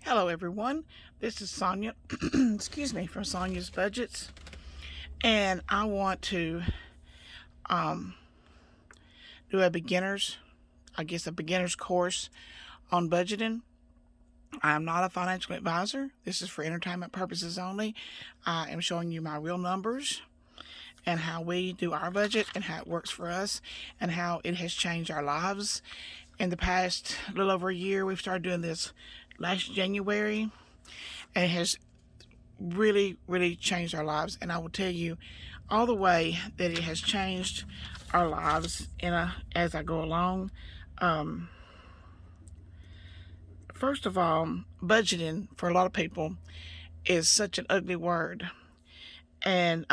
Hello everyone, this is Sonia, excuse me, from Sonia's Budgets, and I want to do a beginner's course on budgeting. I am not a financial advisor. This is for entertainment purposes only. I am showing you my real numbers and how we do our budget and how it works for us and how it has changed our lives. In the past little over a year, we've started doing this last January, and it has really changed our lives. And I will tell you all the way that it has changed our lives as I go along. First of all, budgeting for a lot of people is such an ugly word, and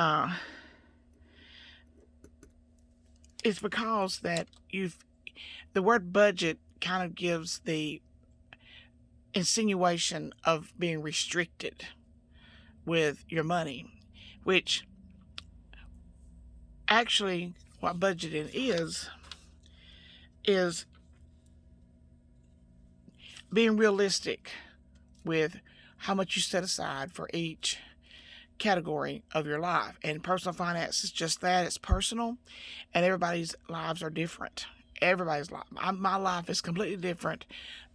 it's because that the word budget kind of gives the insinuation of being restricted with your money, which actually what budgeting is being realistic with how much you set aside for each category of your life. And personal finance is just that. It's personal, and everybody's lives are different. Everybody's life. My life is completely different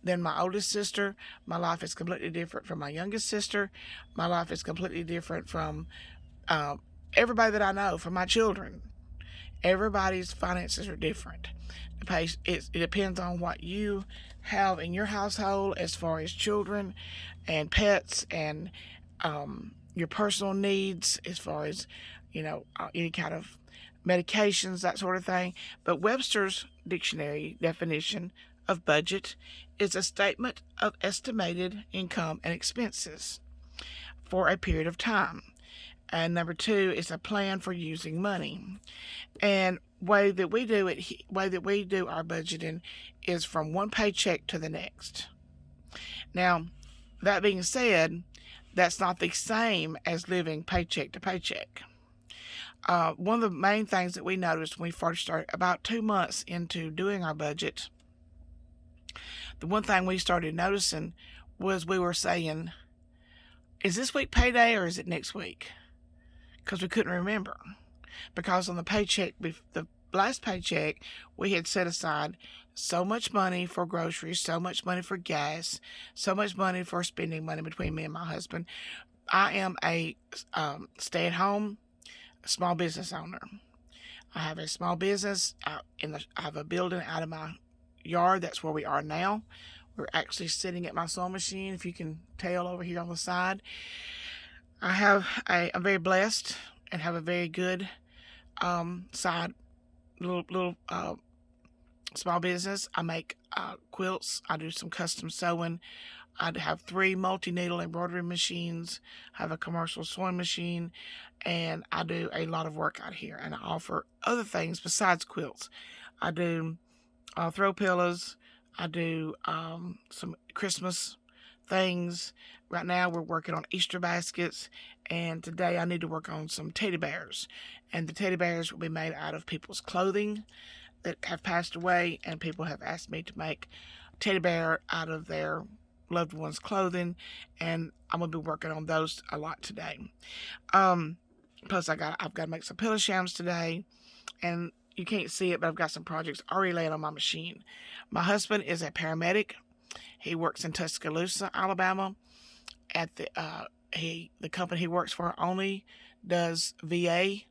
than my oldest sister. My life is completely different from my youngest sister. My life is completely different from everybody that I know, from my children. Everybody's finances are different. It depends on what you have in your household as far as children and pets and your personal needs as far as, any kind of medications, that sort of thing. But Webster's dictionary definition of budget is a statement of estimated income and expenses for a period of time. And number two is a plan for using money. And way that we do our budgeting is from one paycheck to the next. Now, that being said, that's not the same as living paycheck to paycheck. One of the main things that we noticed when we first started, about 2 months into doing our budget, the one thing we started noticing was we were saying, is this week payday or is it next week? Because we couldn't remember. Because on the last paycheck, we had set aside so much money for groceries, so much money for gas, so much money for spending money between me and my husband. I am a stay-at-home small business owner. I have a small business I have a building out of my yard. That's where we are now. We're actually sitting at my sewing machine, if you can tell over here on the side. I'm very blessed and have a very good side little small business. I make quilts. I do some custom sewing. I have 3 multi-needle embroidery machines. I have a commercial sewing machine, and I do a lot of work out here. And I offer other things besides quilts. I do throw pillows. I do some Christmas things. Right now we're working on Easter baskets, and today I need to work on some teddy bears. And the teddy bears will be made out of people's clothing that have passed away, and people have asked me to make a teddy bear out of their loved ones' clothing, and I'm gonna be working on those a lot today. Plus I've got to make some pillow shams today, and you can't see it, but I've got some projects already laid on my machine. My husband is a paramedic. He works in Tuscaloosa, Alabama. At the company he works for only does VA.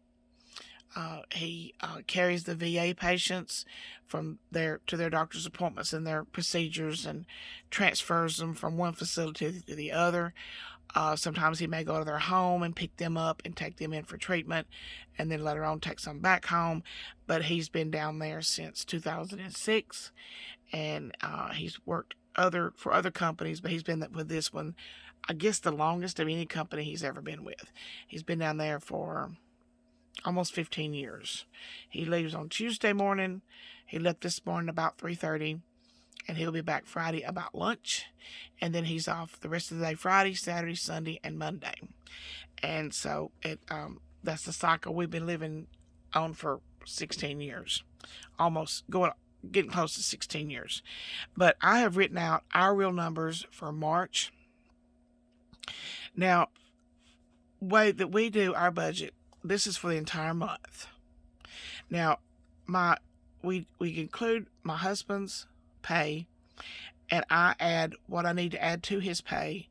He carries the VA patients to their doctor's appointments and their procedures, and transfers them from one facility to the other. Sometimes he may go to their home and pick them up and take them in for treatment, and then later on take some back home. But he's been down there since 2006, and he's worked for other companies, but he's been with this one, I guess, the longest of any company he's ever been with. He's been down there for almost 15 years. He leaves on Tuesday morning. He left this morning about 3:30, and he'll be back Friday about lunch, and then he's off the rest of the day, Friday, Saturday, Sunday, and Monday. And so that's the cycle we've been living on for 16 years, getting close to 16 years. But I have written out our real numbers for March Now, way that we do our budget, this is for the entire month. Now, we include my husband's pay, and I add what I need to add to his pay.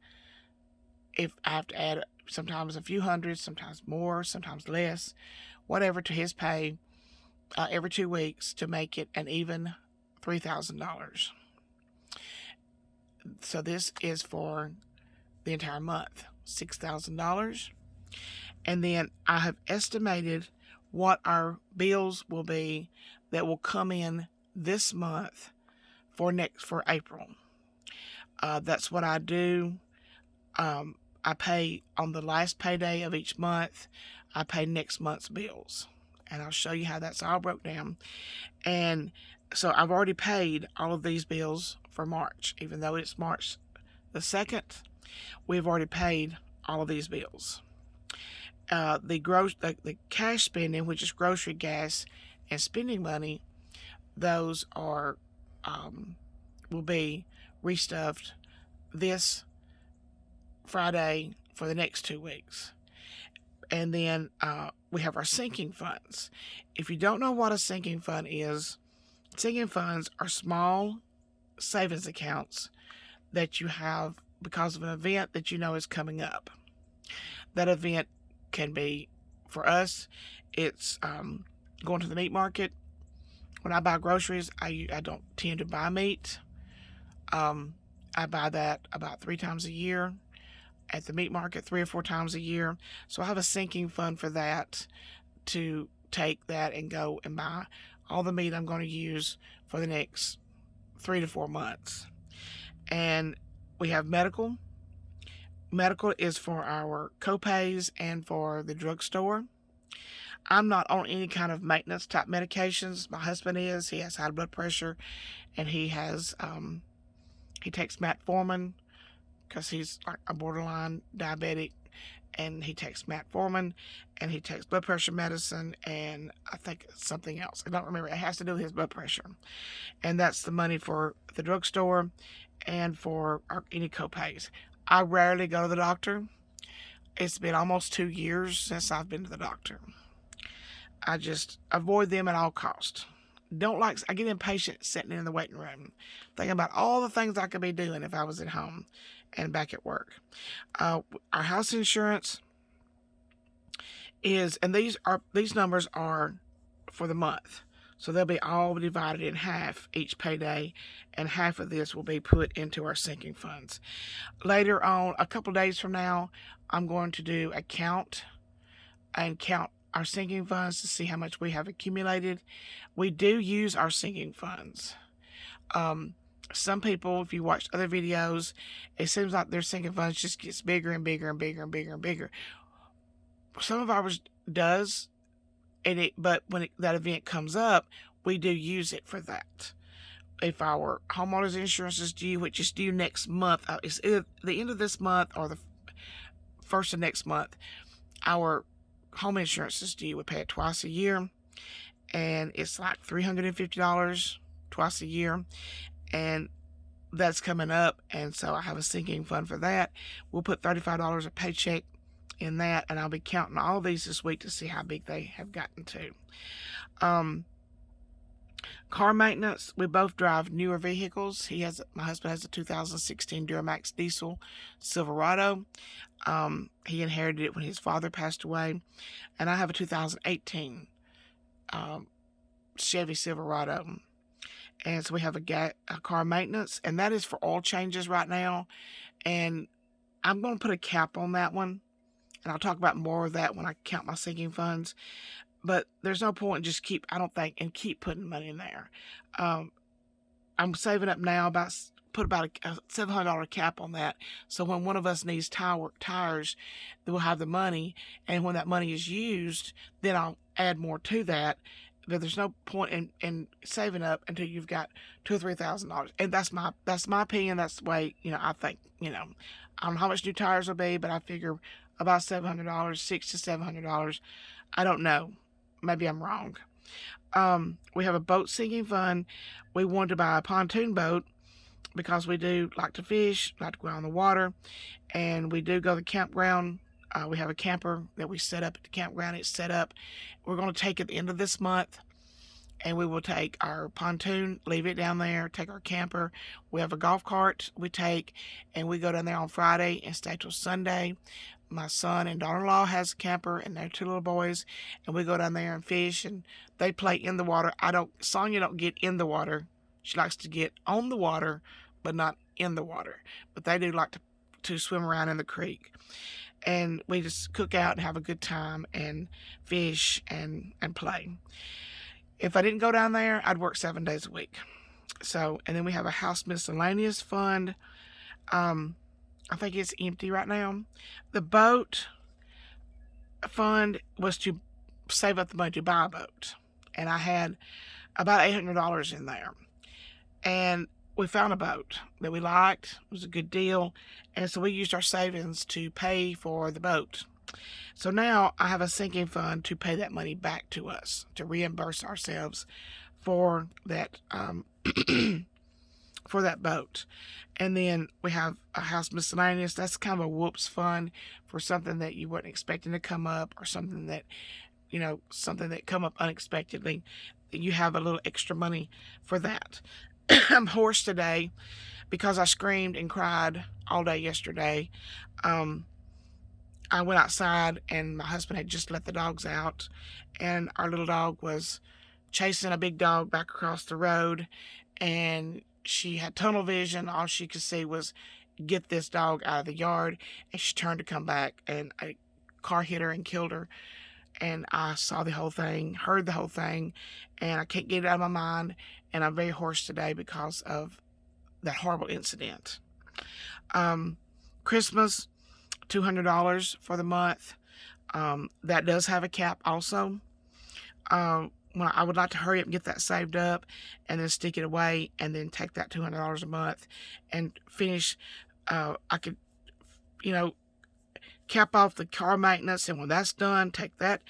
If I have to add sometimes a few hundred, sometimes more, sometimes less, whatever to his pay every 2 weeks to make it an even $3,000. So this is for the entire month, $6,000. And then I have estimated what our bills will be that will come in this month for April. That's what I do. I pay on the last payday of each month. I pay next month's bills, and I'll show you how that's all broke down. And so I've already paid all of these bills for March, even though it's March the 2nd. We've already paid all of these bills. The cash spending, which is grocery, gas, and spending money, those are will be restuffed this Friday for the next 2 weeks. And then we have our sinking funds. If you don't know what a sinking fund is, sinking funds are small savings accounts that you have because of an event that you know is coming up. That event can be, for us, it's going to the meat market. When I buy groceries, I don't tend to buy meat. I buy that about 3 times a year at the meat market, 3 or 4 times a year. So I have a sinking fund for that, to take that and go and buy all the meat I'm going to use for the next 3 to 4 months. And we have medical. Medical is for our co-pays and for the drugstore. I'm not on any kind of maintenance type medications. My husband is. He has high blood pressure, and he has he takes metformin because he's like a borderline diabetic, and he takes metformin, and he takes blood pressure medicine, and I think something else. I don't remember. It has to do with his blood pressure, and that's the money for the drugstore and for any co-pays. I rarely go to the doctor. It's been almost 2 years since I've been to the doctor. I just avoid them at all costs. I get impatient sitting in the waiting room, thinking about all the things I could be doing if I was at home and back at work. Our house insurance is, and these numbers are for the month. So they'll be all divided in half each payday, and half of this will be put into our sinking funds. Later on, a couple days from now, I'm going to do a count our sinking funds to see how much we have accumulated. We do use our sinking funds. Some people, if you watch other videos, it seems like their sinking funds just gets bigger and bigger and bigger and bigger and bigger. Some of ours does, but when that event comes up, we do use it for that. If our homeowner's insurance is due, which is due next month, it's either the end of this month or the first of next month, our home insurance is due. We pay it twice a year, and it's like $350 twice a year, and that's coming up, and so I have a sinking fund for that. We'll put $35 a paycheck in that, and I'll be counting all these this week to see how big they have gotten to. Car maintenance, we both drive newer vehicles. My husband has a 2016 Duramax diesel Silverado. He inherited it when his father passed away, and I have a 2018 Chevy Silverado. And so we have a car maintenance, and that is for oil changes right now. And I'm going to put a cap on that one, and I'll talk about more of that when I count my sinking funds. But there's no point in just keep putting money in there. I'm saving up now put about a $700 cap on that. So when one of us needs tires, we'll have the money. And when that money is used, then I'll add more to that. But there's no point in saving up until you've got $2,000 or $3,000. And that's my opinion. That's the way, I think, I don't know how much new tires will be, but I figure about $700, $600 to $700. I don't know. Maybe I'm wrong. We have a boat sinking fund. We wanted to buy a pontoon boat, because we do like to fish, like to go out on the water, and we do go to the campground. We have a camper that we set up at the campground. It's set up. We're going to take at the end of this month, and we will take our pontoon, leave it down there, take our camper. We have a golf cart we take, and we go down there on Friday and stay till Sunday. My son and daughter-in-law has a camper, and their 2 little boys, and we go down there and fish, and they play in the water. Sonya don't get in the water. She likes to get on the water, but not in the water. But they do like to swim around in the creek. And we just cook out and have a good time and fish and play. If I didn't go down there, I'd work 7 days a week. So, and then we have a house miscellaneous fund. I think it's empty right now. The boat fund was to save up the money to buy a boat. And I had about $800 in there. And we found a boat that we liked. It was a good deal. And so we used our savings to pay for the boat. So now I have a sinking fund to pay that money back to us, to reimburse ourselves for that for that boat. And then we have a house miscellaneous. That's kind of a whoops fund for something that you weren't expecting to come up, or something that, something that come up unexpectedly. You have a little extra money for that. I'm hoarse today because I screamed and cried all day yesterday. I went outside, and my husband had just let the dogs out, and our little dog was chasing a big dog back across the road, and she had tunnel vision. All she could see was get this dog out of the yard, and she turned to come back, and a car hit her and killed her. And I saw the whole thing, heard the whole thing, and I can't get it out of my mind, and I'm very hoarse today because of that horrible incident. Christmas, $200 for the month. That does have a cap also. I would like to hurry up and get that saved up, and then stick it away, and then take that $200 a month and finish. I could, cap off the car maintenance, and when that's done, take that.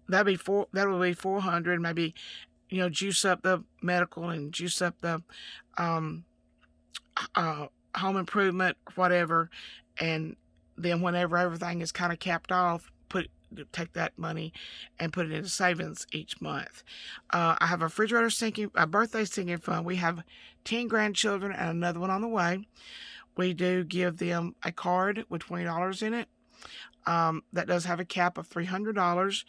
That will be $400. Maybe, juice up the medical and juice up the home improvement, whatever, and then whenever everything is kind of capped off, take that money and put it into savings each month. I have a birthday sinking fund. We have 10 grandchildren and another one on the way. We do give them a card with $20 in it. That does have a cap of $300.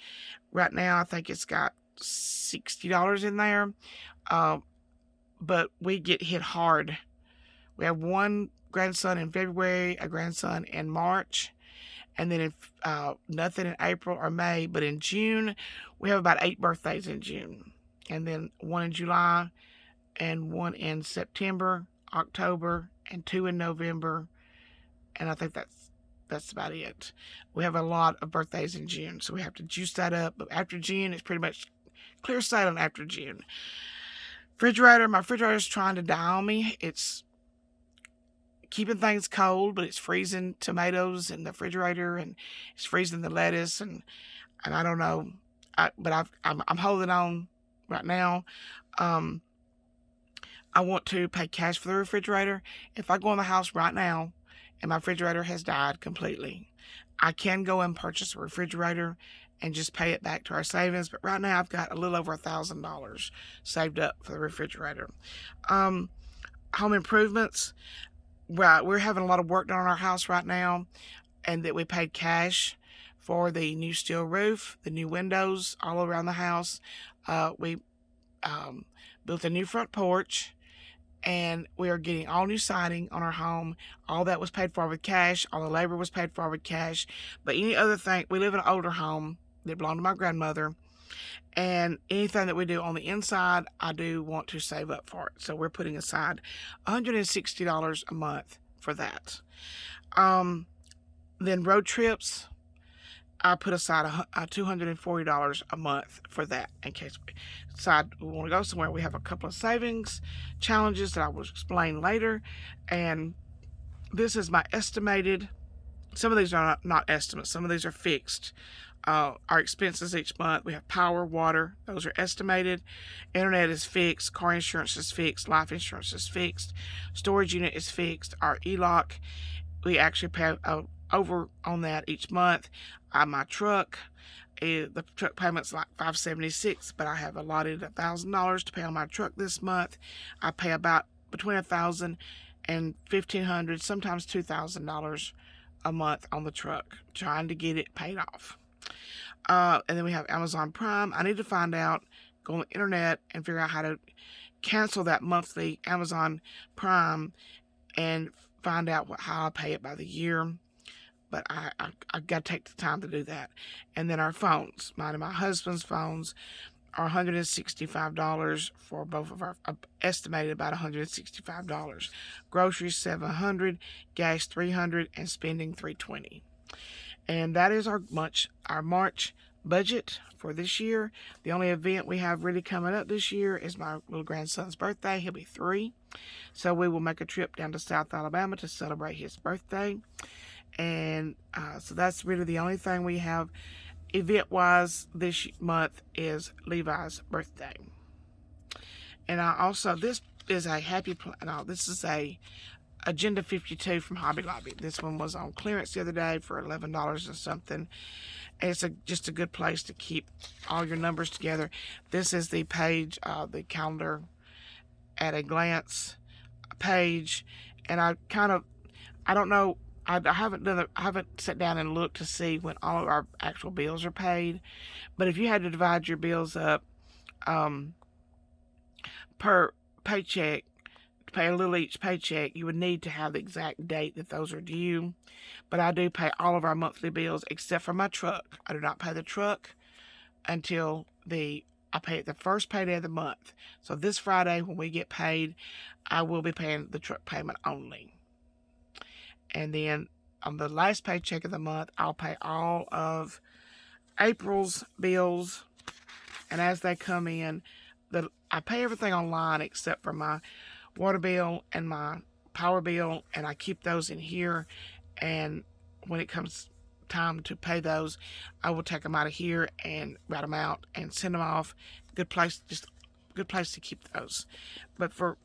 Right now, I think it's got $60 in there. But we get hit hard. We have one grandson in February, a grandson in March, and then nothing in April or May. But in June, we have about 8 birthdays in June, and then 1 in July, and 1 in September, October, and 2 in November, and I think that's about it. We have a lot of birthdays in June, so we have to juice that up. But after June, it's pretty much clear sailing after June. My refrigerator is trying to die on me. It's keeping things cold, but it's freezing tomatoes in the refrigerator, and it's freezing the lettuce, and I don't know. But I'm holding on right now. I want to pay cash for the refrigerator. If I go in the house right now and my refrigerator has died completely, I can go and purchase a refrigerator and just pay it back to our savings. But right now I've got a little over $1,000 saved up for the refrigerator. Home improvements. We're having a lot of work done on our house right now, and that we paid cash for the new steel roof, the new windows all around the house. We built a new front porch, and we are getting all new siding on our home. All that was paid for with cash. All the labor was paid for with cash. But any other thing, we live in an older home that belonged to my grandmother, and anything that we do on the inside, I do want to save up for it. So we're putting aside $160 a month for that. Then road trips, I put aside $240 a month for that, in case we decide we want to go somewhere. We have a couple of savings challenges that I will explain later, and this is my estimated. Some of these are not estimates. Some of these are fixed our expenses each month. We have power, water, those are estimated. Internet is fixed, car insurance is fixed, life insurance is fixed, storage unit is fixed. Our ELOC, we actually pay over on that each month. My truck, the truck payment's like $576, but I have allotted $1,000 to pay on my truck this month. I pay about between $1,000 and $1,500, sometimes $2,000 a month on the truck, trying to get it paid off. And then we have Amazon Prime. I need to find out, go on the internet and figure out how to cancel that monthly Amazon Prime and find out how I pay it by the year. But I've got to take the time to do that. And then our phones, mine and my husband's phones, are $165 for both of our, estimated about $165. Groceries $700, gas $300, and spending $320. And that is our March budget for this year. The only event we have really coming up this year is my little grandson's birthday. He'll be 3. So we will make a trip down to South Alabama to celebrate his birthday. And so that's really the only thing we have event-wise this month is Levi's birthday. And I also, this is a this is a Agenda 52 from Hobby Lobby. This one was on clearance the other day for $11 and something. And it's just a good place to keep all your numbers together. This is the page, the calendar at a glance page. And I don't know, I haven't sat down and looked to see when all of our actual bills are paid. But if you had to divide your bills up per paycheck, to pay a little each paycheck, you would need to have the exact date that those are due. But I do pay all of our monthly bills except for my truck. I do not pay the truck until I pay it the first payday of the month. So this Friday when we get paid, I will be paying the truck payment only. And then on the last paycheck of the month, I'll pay all of April's bills. And as they come in, I pay everything online except for my water bill and my power bill. And I keep those in here. And when it comes time to pay those, I will take them out of here and write them out and send them off. Good place to keep those. But for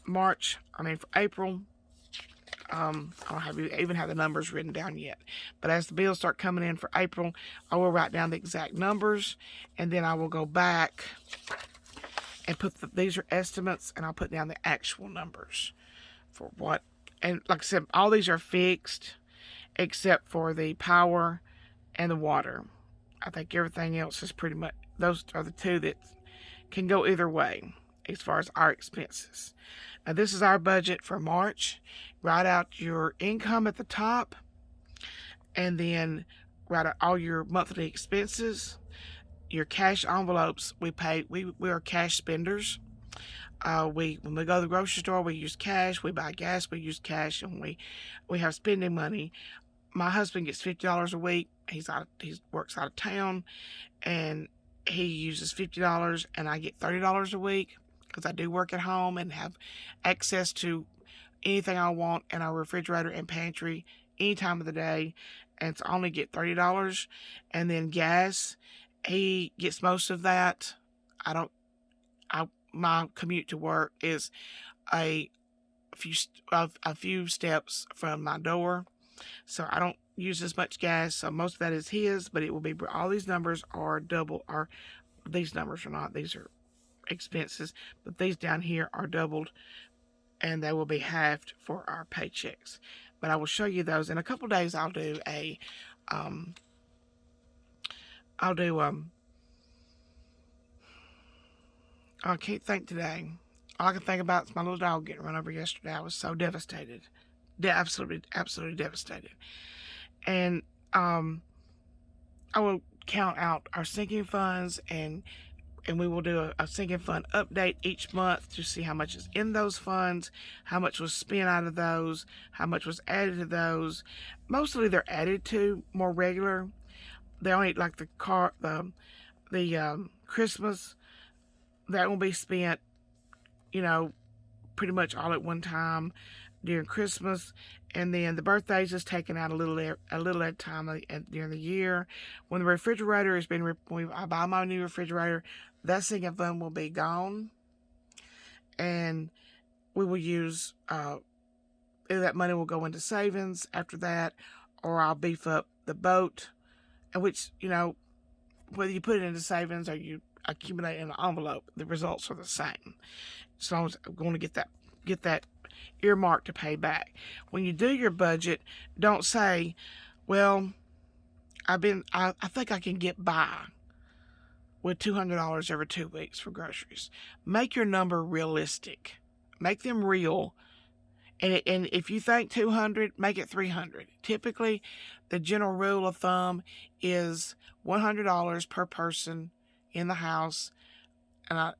April, I don't even have the numbers written down yet. But as the bills start coming in for April, I will write down the exact numbers, and then I will go back and put these are estimates, and I'll put down the actual numbers for what. And like I said, all these are fixed except for the power and the water. I think everything else is pretty much, those are the two that can go either way as far as our expenses. Now this is our budget for March. Write out your income at the top, and then write out all your monthly expenses. Your cash envelopes, we are cash spenders. When we go to the grocery store, we use cash. We buy gas, we use cash, and we have spending money. My husband gets $50 a week. He works out of town, and he uses $50, and I get $30 a week because I do work at home and have access to anything I want in our refrigerator and pantry any time of the day, and so I only get $30. And then gas, he gets most of that. My commute to work is a few steps from my door, so I don't use as much gas. So most of that is his, but it will be, all these numbers are double, or these numbers are not, these are expenses, but these down here are doubled, and they will be halved for our paychecks. But I will show you those in a couple days. I can't think today. All I can think about is my little dog getting run over yesterday. I was so devastated. Absolutely devastated. And I will count out our sinking funds, and we will do a sinking fund update each month to see how much is in those funds, how much was spent out of those, how much was added to those. Mostly they're added to more regular. They only, like the Christmas, that will be spent, pretty much all at one time. during Christmas, and then the birthdays is taken out a little at a time during the year. When the refrigerator has been, when I buy my new refrigerator, that sinking fund will be gone, and we will use that money will go into savings after that, or I'll beef up the boat, and which, whether you put it into savings or you accumulate in an envelope, the results are the same. So I was going to get that earmarked to pay back. When you do your budget, don't say, well, I think I can get by with $200 every 2 weeks for groceries. Make your number realistic. Make them real. And if you think 200, make it 300. Typically, the general rule of thumb is $100 per person in the house,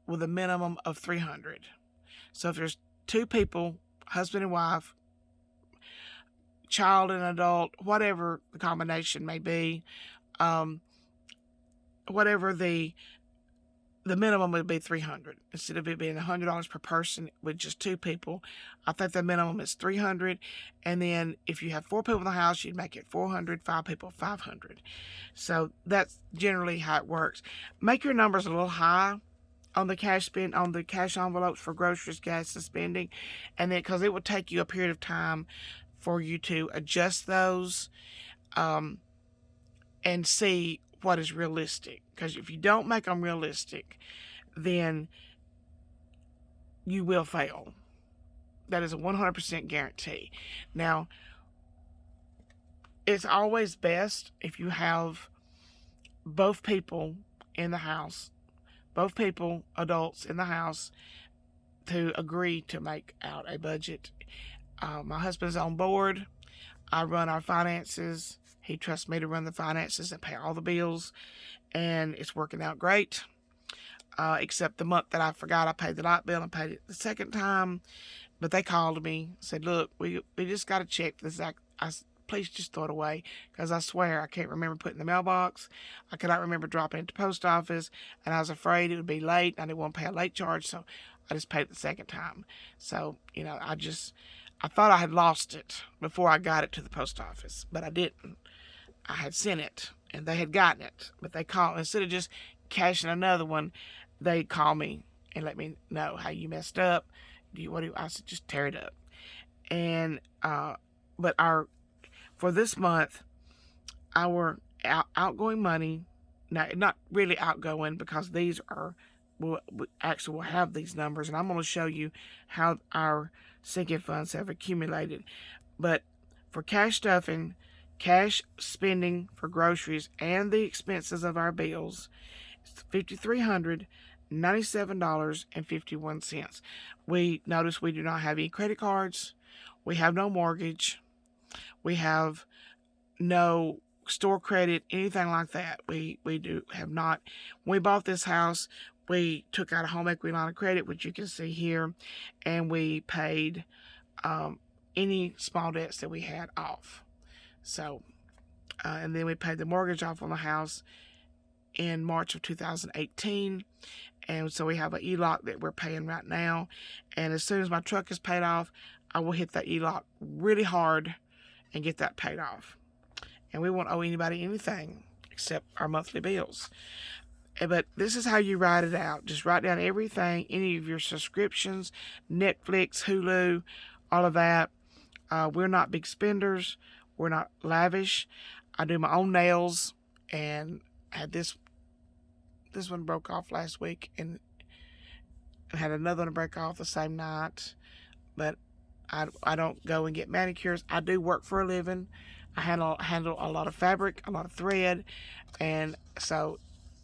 with a minimum of 300. So if there's 2 people, husband and wife, child and adult, whatever the combination may be, whatever the minimum would be 300 instead of it being $100 per person with just 2 people. I think the minimum is 300, and then if you have 4 people in the house, you'd make it 400. 5 people, 500. So that's generally how it works. Make your numbers a little high on the cash envelopes for groceries, gas, and spending, and then because it will take you a period of time for you to adjust those, and see what is realistic. Because if you don't make them realistic, then you will fail. That is a 100% guarantee. Now, it's always best if you have both people in the house, both people, adults in the house, to agree to make out a budget. My husband's on board. I run our finances. He trusts me to run the finances and pay all the bills, and it's working out great. Except the month that I forgot I paid the light bill and paid it the second time. But they called me, said, look, we just got to check this. Please just throw it away, because I swear I can't remember putting it in the mailbox. I cannot remember dropping it at the post office, and I was afraid it would be late. I didn't want to pay a late charge, so I just paid it the second time. So, I thought I had lost it before I got it to the post office, but I didn't. I had sent it, and they had gotten it, but they called, instead of just cashing another one, they call me and let me know how you messed up. I said, just tear it up. And, but for this month, our outgoing money, now not really outgoing, because these we actually will have these numbers, and I'm going to show you how our sinking funds have accumulated. But for cash stuffing, cash spending for groceries, and the expenses of our bills, it's $5,397.51. We notice we do not have any credit cards. We have no mortgage. We have no store credit, anything like that. We have not. When we bought this house, we took out a home equity line of credit, which you can see here, and we paid any small debts that we had off. So, and then we paid the mortgage off on the house in March of 2018. And so we have an ELOC that we're paying right now. And as soon as my truck is paid off, I will hit that ELOC really hard and get that paid off. And we won't owe anybody anything except our monthly bills. But this is how you write it out. Just write down everything, any of your subscriptions, Netflix, Hulu, all of that. We're not big spenders. We're not lavish. I do my own nails, and I had this one broke off last week, and had another one break off the same night. But I don't go and get manicures. I do work for a living. I handle a lot of fabric, a lot of thread, and so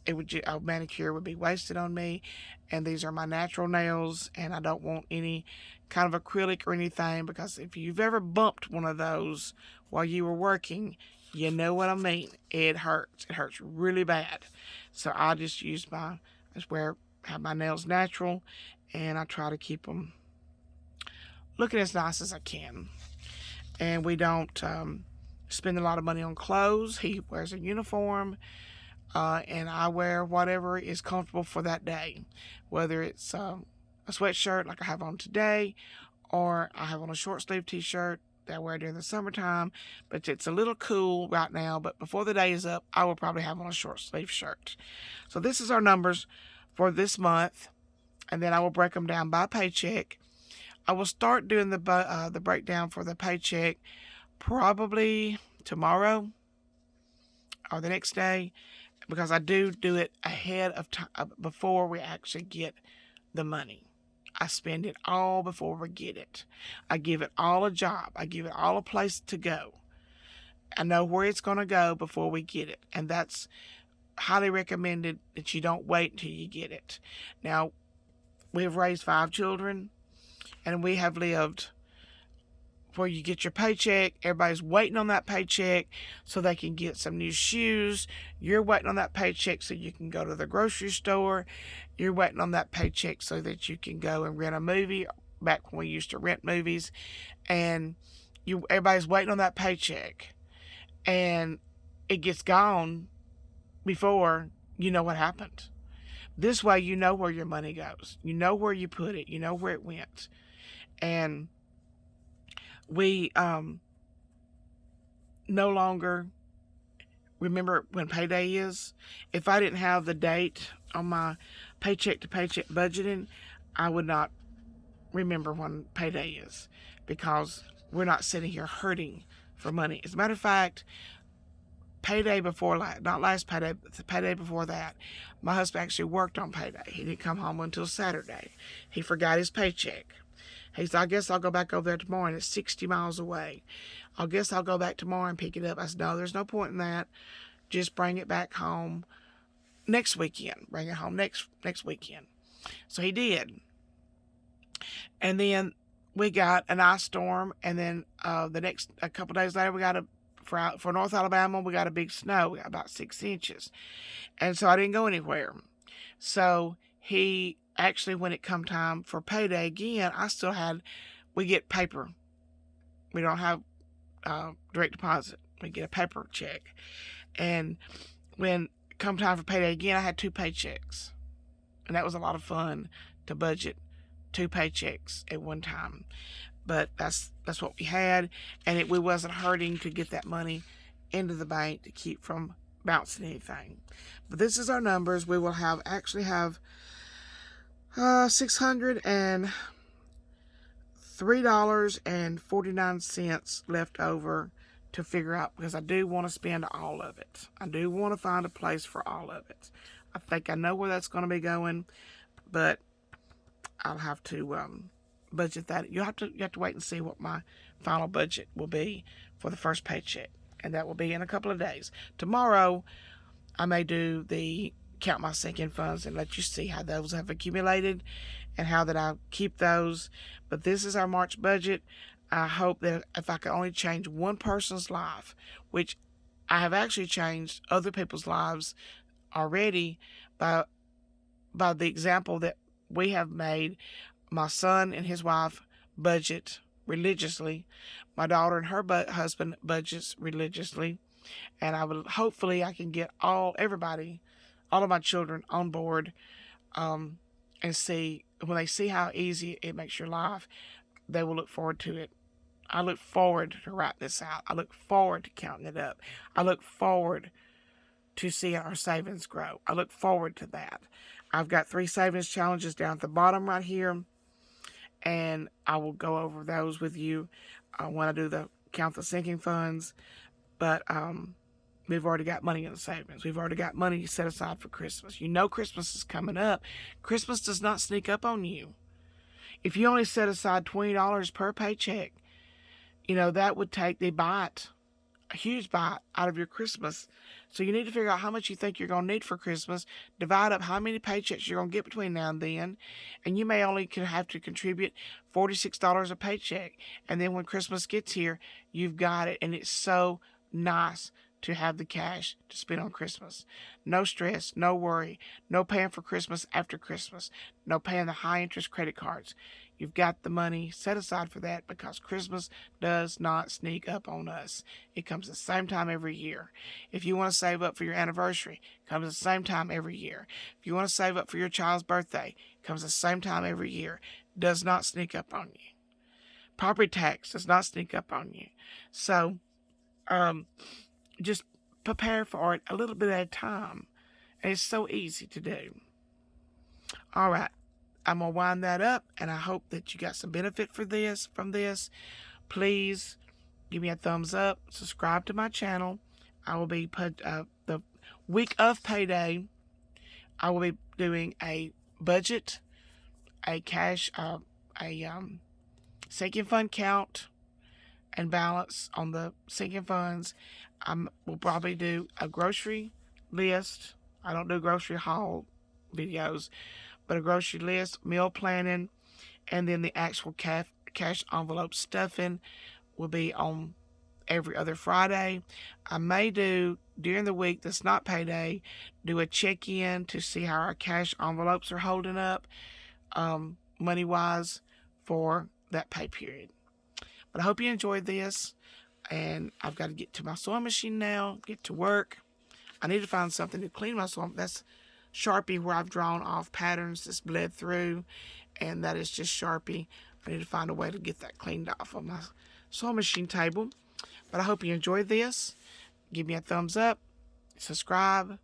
a manicure would be wasted on me. And these are my natural nails, and I don't want any kind of acrylic or anything, because if you've ever bumped one of those while you were working, you know what I mean. It hurts. It hurts really bad. So I just have my nails natural, and I try to keep them looking as nice as I can. And we don't spend a lot of money on clothes. He wears a uniform, and I wear whatever is comfortable for that day, whether it's a sweatshirt like I have on today, or I have on a short sleeve t-shirt that I wear during the summertime, but it's a little cool right now. But before the day is up, I will probably have on a short sleeve shirt. So this is our numbers for this month, and then I will break them down by paycheck. I will start doing the breakdown for the paycheck probably tomorrow or the next day, because I do it ahead of time, before we actually get the money. I spend it all before we get it. I give it all a job. I give it all a place to go. I know where it's going to go before we get it. And that's highly recommended, that you don't wait until you get it. Now, we have raised 5 children, and we have lived where you get your paycheck. Everybody's waiting on that paycheck so they can get some new shoes. You're waiting on that paycheck so you can go to the grocery store. You're waiting on that paycheck so that you can go and rent a movie, back when we used to rent movies. And everybody's waiting on that paycheck, and it gets gone before you know what happened. This way, you know where your money goes. You know where you put it. You know where it went. And we no longer remember when payday is. If I didn't have the date on my paycheck to paycheck budgeting, I would not remember when payday is, because we're not sitting here hurting for money. As a matter of fact, payday before, not last payday, but the payday before that, my husband actually worked on payday. He didn't come home until Saturday. He forgot his paycheck. He said, I guess I'll go back over there tomorrow, and it's 60 miles away. I guess I'll go back tomorrow and pick it up. I said, no, there's no point in that. Just bring it back home next weekend. Bring it home next weekend. So he did. And then we got an ice storm, and then a couple days later, we got for North Alabama, we got a big snow. We got about 6 inches. And so I didn't go anywhere. So he actually, when it come time for payday again, we get paper. We don't have direct deposit. We get a paper check. And when come time for payday again, I had 2 paychecks. And that was a lot of fun to budget 2 paychecks at one time. But that's what we had, and we wasn't hurting to get that money into the bank to keep from bouncing anything. But this is our numbers. We will actually have $603.49 left over to figure out, because I do want to spend all of it. I do want to find a place for all of it. I think I know where that's going to be going, but I'll have to budget that. You have to wait and see what my final budget will be for the first paycheck, and that will be in a couple of days. Tomorrow, I may do the count my sinking funds and let you see how those have accumulated and how that I keep those. But this is our March budget. I hope that if I could only change one person's life, which I have actually changed other people's lives already by the example that we have made. My son and his wife budget religiously. My daughter and her husband budgets religiously. And hopefully I can get all of my children on board, and see, when they see how easy it makes your life, they will look forward to it. I look forward to writing this out. I look forward to counting it up. I look forward to seeing our savings grow. I look forward to that. I've got 3 savings challenges down at the bottom right here, and I will go over those with you when I do the count the sinking funds. But we've already got money in the savings. We've already got money set aside for Christmas. You know Christmas is coming up. Christmas does not sneak up on you. If you only set aside $20 per paycheck, that would take a huge bite out of your Christmas. So you need to figure out how much you think you're going to need for Christmas, divide up how many paychecks you're going to get between now and then, and you may only have to contribute $46 a paycheck. And then when Christmas gets here, you've got it, and it's so nice to have the cash to spend on Christmas. No stress, no worry, no paying for Christmas after Christmas, no paying the high interest credit cards. You've got the money set aside for that, because Christmas does not sneak up on us. It comes at the same time every year. If you want to save up for your anniversary, it comes at the same time every year. If you want to save up for your child's birthday, it comes at the same time every year. It does not sneak up on you. property tax does not sneak up on you. So just prepare for it a little bit at a time. And it's so easy to do. All right. I'm going to wind that up, and I hope that you got some benefit from this. Please give me a thumbs up. Subscribe to my channel. I will be the week of payday. I will be doing a budget, a cash, sinking fund count and balance on the sinking funds. We'll probably do a grocery list. I don't do grocery haul videos, but a grocery list, meal planning, and then the actual cash envelope stuffing will be on every other Friday. I may do, during the week that's not payday, do a check-in to see how our cash envelopes are holding up money-wise for that pay period. But I hope you enjoyed this, and I've got to get to my sewing machine now, get to work. I need to find something to clean my sewing. That's Sharpie where I've drawn off patterns that's bled through, and that is just Sharpie. I need to find a way to get that cleaned off of my sewing machine table. But I hope you enjoyed this. Give me a thumbs up, subscribe,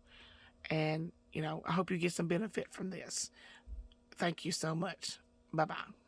and I hope you get some benefit from this. Thank you so much. Bye-bye.